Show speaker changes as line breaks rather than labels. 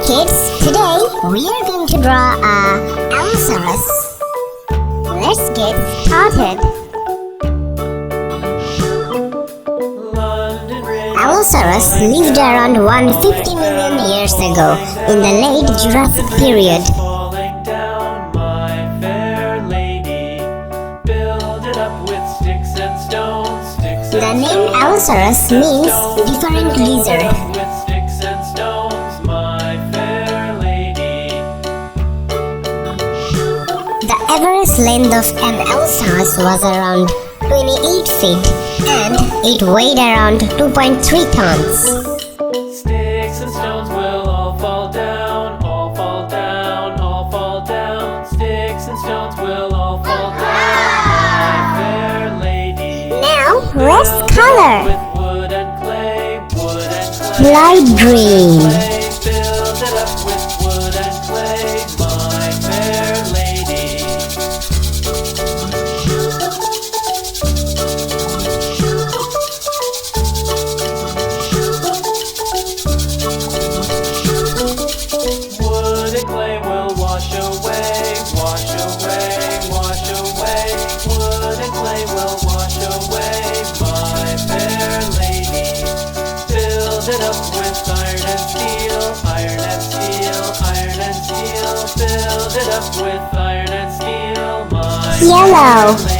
kids, today we are going to draw a Allosaurus. Let's get started. Allosaurus lived around 150 million years ago in the late Jurassic period. The name Allosaurus means different lizard. The average length of an Allosaurus was around 28 feet and it weighed around 2.3 tons.
Sticks and stones will all fall down, all fall down, all fall down. Sticks and stones will all fall down, my fair lady.
Now let's color.
With wood and clay, wood and clay.
Light green.
Build it up with wood and clay, my fair lady. Wood and clay will wash away, wash away, wash away. Wood and clay will wash away, my fair lady. Build it up with iron and steel, iron and steel, iron and steel. Build it up with iron and steel, my
Yellow.
fair lady.